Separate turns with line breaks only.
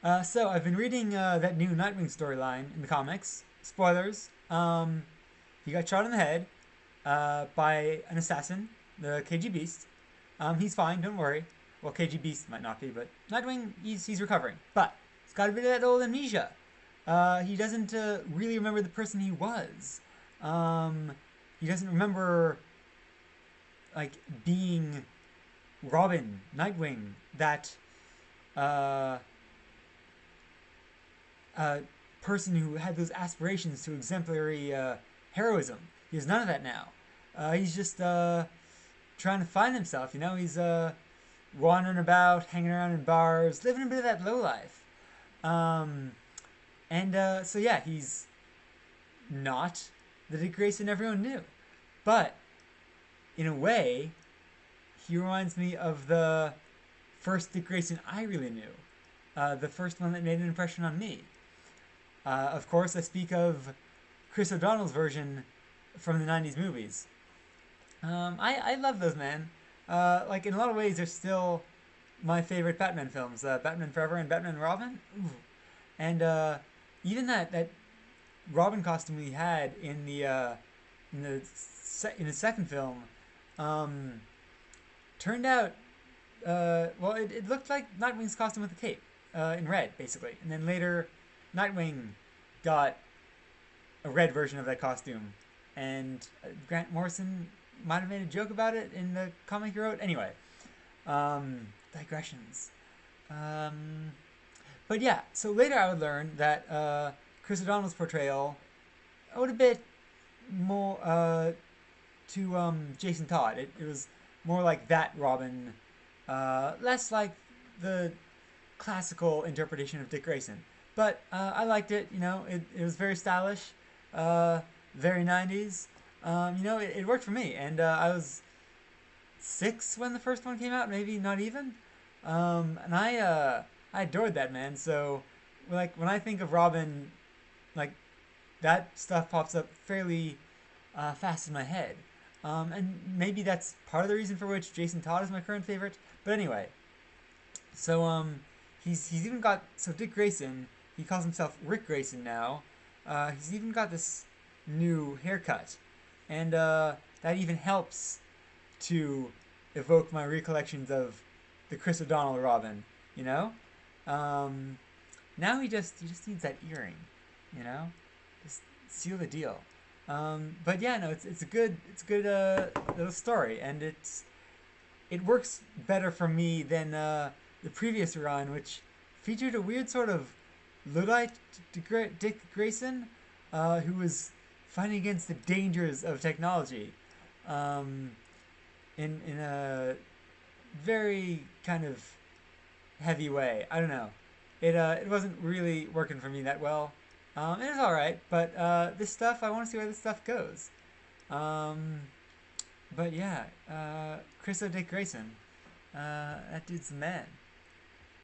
So I've been reading that new Nightwing storyline in the comics. Spoilers. He got shot in the head by an assassin, the KG Beast. He's fine, don't worry. Well, KG Beast might not be, but Nightwing, he's recovering. But he's got a bit of that old amnesia. He doesn't really remember the person he was. Um, he doesn't remember like being Robin, Nightwing, that uh, person who had those aspirations to exemplary heroism. He has none of that now. He's just trying to find himself. He's wandering about, hanging around in bars, living a bit of that low life. Um, and so yeah, he's not the Dick Grayson everyone knew, but in a way, he reminds me of the first Dick Grayson I really knew, the first one that made an impression on me. Of course, I speak of Chris O'Donnell's version from the '90s movies. I love those, man. Like in a lot of ways, they're still my favorite Batman films. Batman Forever and Batman and Robin. Ooh. And even that Robin costume he had in the second film um, turned out well. It looked like Nightwing's costume with the cape in red, basically. And then later, Nightwing got a red version of that costume, and Grant Morrison might have made a joke about it in the comic he wrote. Anyway, digressions. Um, but yeah, so later I would learn that Chris O'Donnell's portrayal owed a bit more to Jason Todd. It was more like that Robin, less like the classical interpretation of Dick Grayson. But I liked it. It was very stylish, uh, very '90s. It worked for me, and I was 6 when the first one came out, maybe not even. And I adored that man. So, like when I think of Robin, like that stuff pops up fairly fast in my head. And maybe that's part of the reason for which Jason Todd is my current favorite. But anyway, so he's even got so Dick Grayson. He calls himself Rick Grayson now. He's even got this new haircut, and that even helps to evoke my recollections of the Chris O'Donnell Robin. You know, um, now he just needs that earring. You know, just seal the deal. But yeah, no, it's a good little story, and it works better for me than the previous run, which featured a weird sort of Luddite Dick Grayson, who was fighting against the dangers of technology, um, in a very kind of heavy way. I don't know. It wasn't really working for me that well. It was all right, but this stuff I want to see where this stuff goes. Um, but yeah, Chris O. Dick Grayson, that dude's the man.